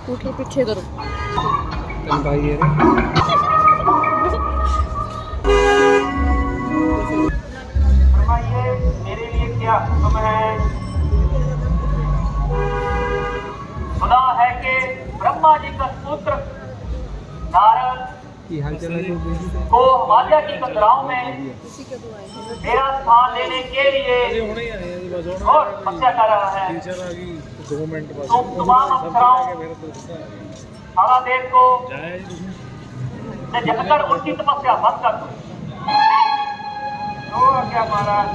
Scooter पीछे करो। फरमाइए मेरे लिए क्या हुक्म है। सुना है कि ब्रह्मा जी का पुत्र नारद को हिमालय की कतराओं में मेरा स्थान लेने के लिए और तपस्या कर रहा है। तुम तमाम अफसराओं सारा देश को जगकर उनकी तपस्या बंद कर दो। तो क्या महाराज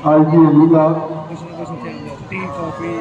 आज की लीला टी कॉफी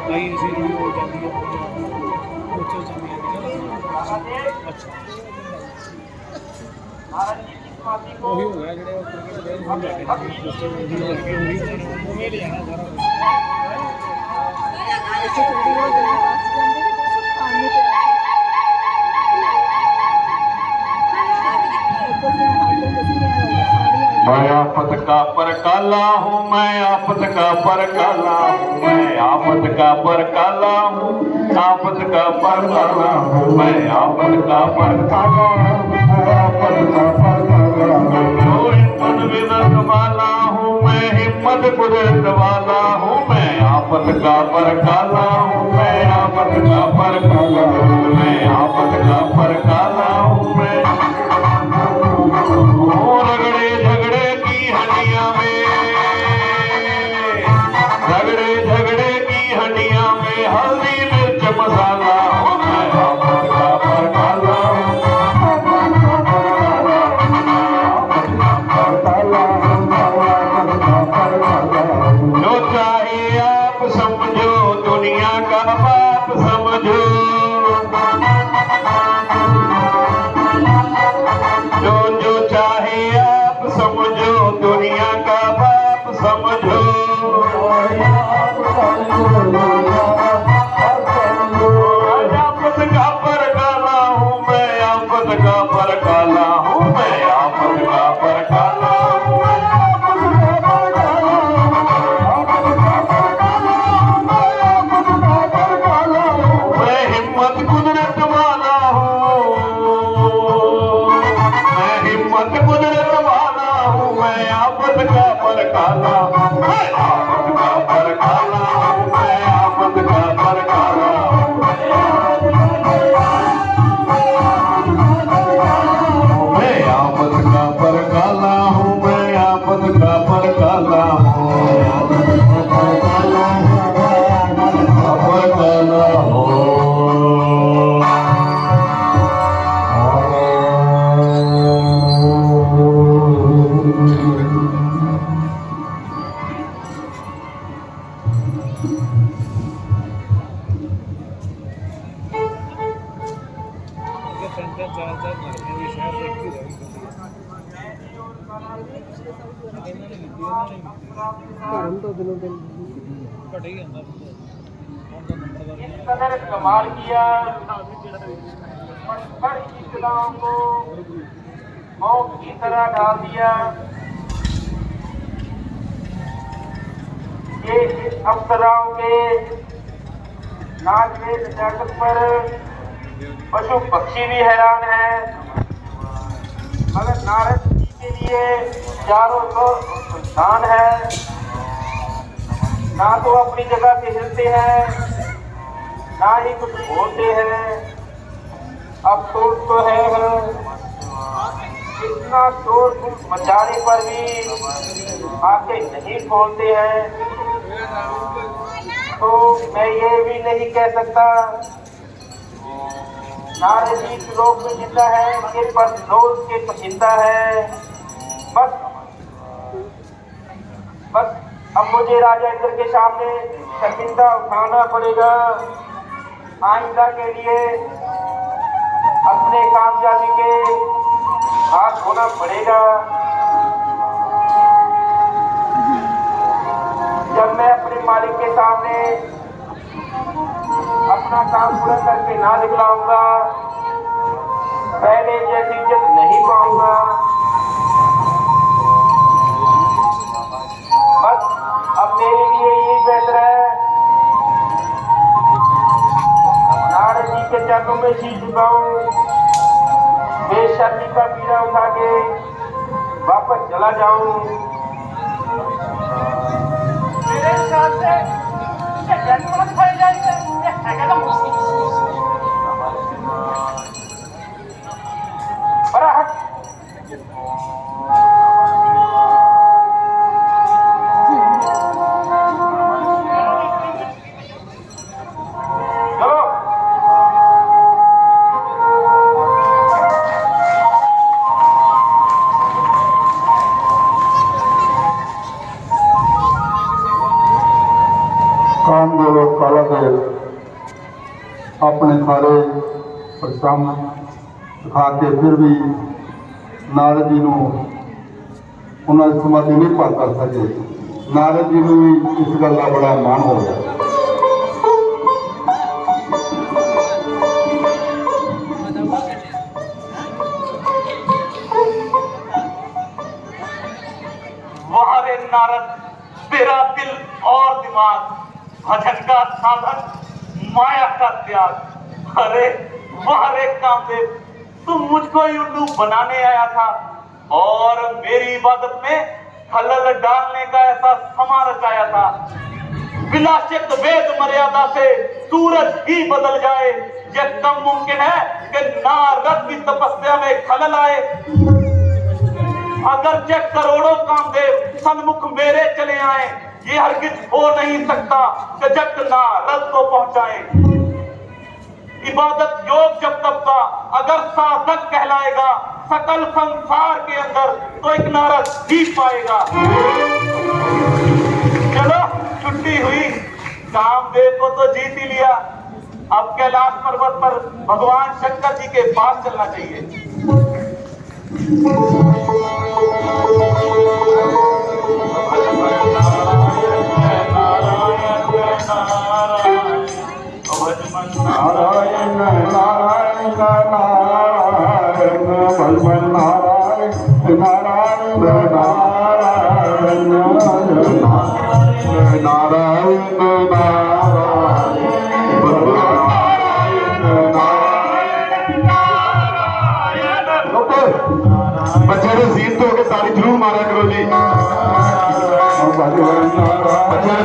वही हो गया मैं आफत का परकाला हूँ, मैं आफत का परकाला हूँ, मैं आफत का परकाला हूँ, आफत का परकाला हूँ, मैं आफत का परकाला हूँ, आफत का परकाला हूँ। हिम्मत विदत वाला हूँ, मैं हिम्मत कुदरत वाला हूँ, मैं आफत का परकाला हूँ, मैं आफत का परकाला हूँ, मैं आफत का परकाला हूँ। मैं रगड़े झगड़े की हड्डियां में, रगड़े झगड़े की हड्डियां में हल्दी मिर्च मसाला हूँ, मैं आफत का परकाला हूँ, जो चाहिए आप समझो, दुनिया का बाप समझो, जो चाहे आप समझो, दुनिया का बाप समझो। आफत का परकाला हूँ, मैं आफत का परकाला हूँ, मैं आफत का परकाला हूँ, मैं हिम्मत कुदरत वाला हूँ, मैं हिम्मत कुदरत वाला हूँ, मैं आफत का परकाला हूँ, मैं आफत का परकाला हूँ, मैं आफत का परकाला हूँ, मैं आफत का परकाला हूँ, मैं आफत का परकाला हूँ, परकाला हूँ। कदर कमाल किया, बड़ी इब्तिदाओं को मौत की तरह डाल दिया। ये इस अप्सराओं के नाचने नाटक पर पशु पक्षी भी हैरान है, मगर नारद जी के लिए चारों ओर सुनसान है, ना तो अपनी जगह से हिलते हैं, ना ही कुछ बोलते हैं। अफसोस तो है इतना शोर मचाने पर भी आंखें नहीं खोलते हैं। तो मैं ये भी नहीं कह सकता नारद जी लोक में जिंदा है के पर रोज के पसंदा है। बस अब मुझे राजा इंद्र के सामने शर्मिंदा उठाना पड़ेगा। आइंदा के लिए अपने कामयाबी के हाथ होना पड़ेगा। जब मैं अपने मालिक के सामने अपना काम पूरा करके ना दिखलाऊंगा पहले जैसी इज्जत नहीं पाऊंगा। बस अब मेरे लिए यही बेहतर है नारद जी के चरणों में शीश झुकाऊं, बेशर्मी का पीड़ा उठा के वापस चला जाऊं। मेरे ख्याल से ये जनमत फैल जाएगा। ये है क्या बड़ा हक कामदेव और कालादेव अपने सारे परिश्रम दिखा के फिर भी नारद जी ਨੂੰ ਉਹਨਾਂ ਦੀ ਸਮਾਧੀ ਨਹੀਂ ਭੰਗ ਕਰ ਸਕੇ। नारद जी ਨੂੰ ਵੀ ਇਸ ਗੱਲ ਦਾ ਬੜਾ ਮਾਣ ਹੋ ਗਿਆ। वाह रे नारद, तेरा दिल और दिमाग, भजन का साधन, माया का त्याग। अरे वाह रे कामदेव, तुम मुझको ही उल्लू बनाने आया था और मेरी इबादत में खलल डालने का ऐसा समा रचाया था। विलासित वेद मर्यादा से सूरज ही बदल जाए, यह कम मुमकिन है कि नारद की तपस्या में खलल आए। अगर जब करोड़ों कामदेव सन्मुख मेरे चले आए, ये हरगिज हो नहीं सकता कि जब नारद को पहुंचाए। इबादत योग जब तब का अगर साधक कहलाएगा, सकल संसार के अंदर तो एक नारद ही पाएगा। चलो छुट्टी हुई, कामदेव को तो जीत ही लिया। अब कैलाश पर्वत पर भगवान शंकर जी के पास चलना चाहिए। नारायण नारायण नारायण भगवान नारायण नारायण नारायण नारायण नारायण बच्चे ने सीन तो होकर ताली जरूर मारा करो जी। बच्चे ने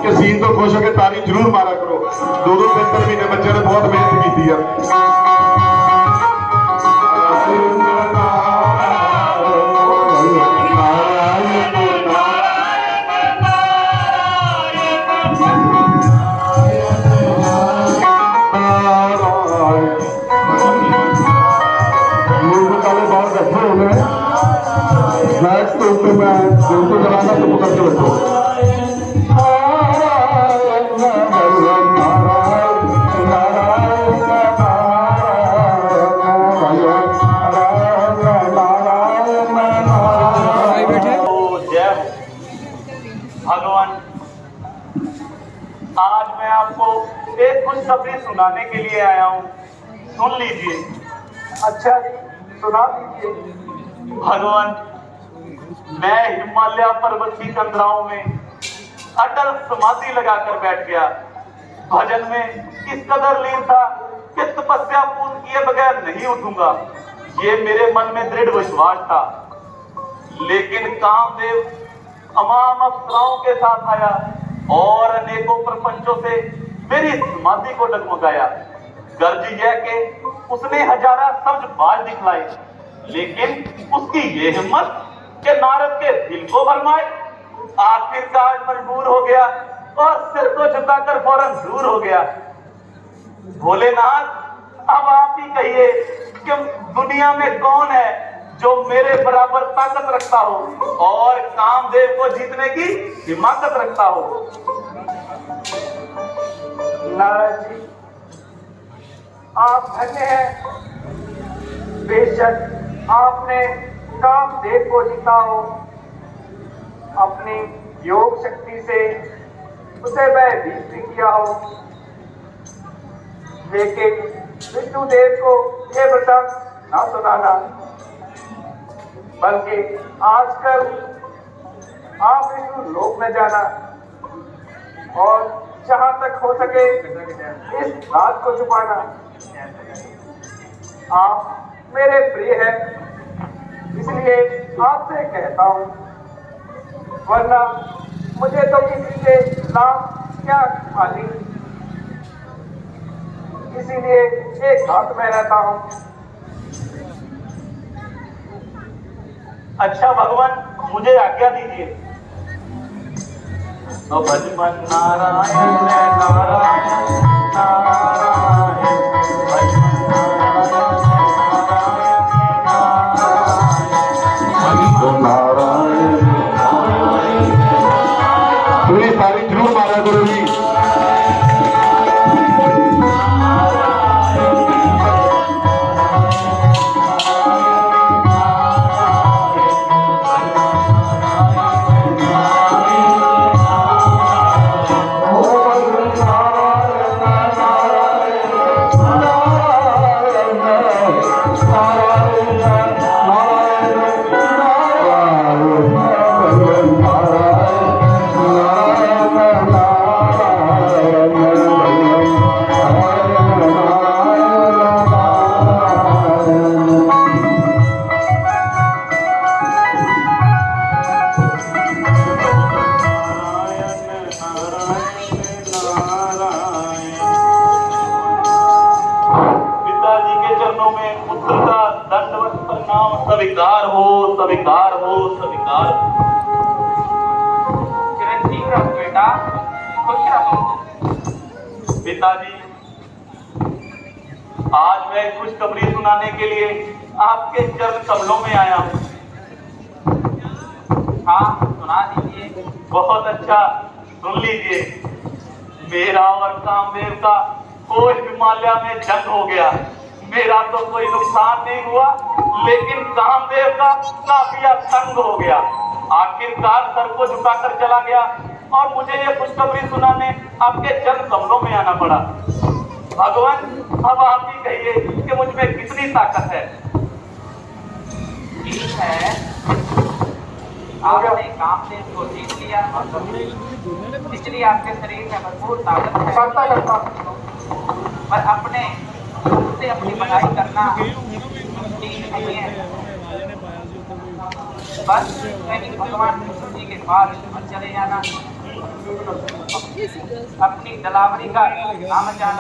कि सीन तो खुश होकर ताली जरूर मारा करो। 2-2 3 महीने बच्चे ने बहुत मेहनत की है। मैच के ऊपर मैं उनको जलाना तो पकड़ के बैठो। भगवान, आज मैं आपको एक खुशखबरी सुनाने के लिए आया हूँ, सुन लीजिए। अच्छा जी, सुना दीजिए। भगवान, मैं हिमालय पर्वत की कंदराओं में अटल समाधि लगाकर बैठ गया। भजन में इस कदर लीन था कि तपस्या पूर्ण किए बगैर नहीं उठूंगा, ये मेरे मन में दृढ़ विश्वास था। लेकिन कामदेव तमाम अप्सराओं के साथ आया और अनेकों प्रपंचों से मेरी समाधि को डगमगाया। गर्ज यह कि उसने हजारा सब्ज बाज दिखलाए, लेकिन उसकी ये हिम्मत कि नारद के दिल को भरमाए। आखिरकार मजबूर हो गया और सिर को झुकाकर फौरन दूर हो गया। भोलेनाथ, अब आप ही कहिए कि दुनिया में कौन है जो मेरे बराबर ताकत रखता हो और कामदेव को जीतने की हिम्मत रखता हो। नारद जी, आप धन्य हैं। बेशक आपने कामदेव को जीता हो, अपनी योग शक्ति से उसे भयभीत भी किया हो, लेकिन विष्णुदेव को यह वरदान ना सुनाना, बल्कि आजकल आप विष्णु लोक में जाना और जहां तक हो सके इस बात को छुपाना। आप मेरे प्रिय हैं, इसलिए आपसे कहता हूं, वरना मुझे तो किसी के नाम क्या खाली, इसीलिए एक हाथ में रहता हूं। अच्छा भगवान, मुझे आज्ञा दीजिए। तो भजमन नारायण नारायण नारायण, भजमन नारायण नारायण। पूरी सारी जरूर मारा करो जी। स्वीकार हो, स्वीकार हो, स्वीकार। चिरंजीव रहो बेटा, खुश रहो। पिताजी, आज मैं खुशखबरी सुनाने के लिए आपके चरण कमलों में आया हूँ। हाँ, सुना दीजिए। बहुत अच्छा, सुन लीजिए। मेरा और कामदेव का कोई हिमालय में जंग हो गया। मेरा तो कोई नुकसान नहीं हुआ, लेकिन कामदेव का काफिया तंग हो गया। आखिरकार सर को झुकाकर चला गया और मुझे ये खुशखबरी सुनाने आपके चरण कमलों में आना पड़ा। भगवान, अब आप ही कहिए कि मुझ में कितनी ताकत है। ठीक है, आपने कामदेव को जीत लिया, इसलिए आपके शरीर में भरपूर ताकत है। पर अपने से अपनी पढ़ाई करना ठीक नहीं है। बस कहीं भगवान कृष्ण जी के पास मत चले जाना, अपनी दलावरी का नाम जाना।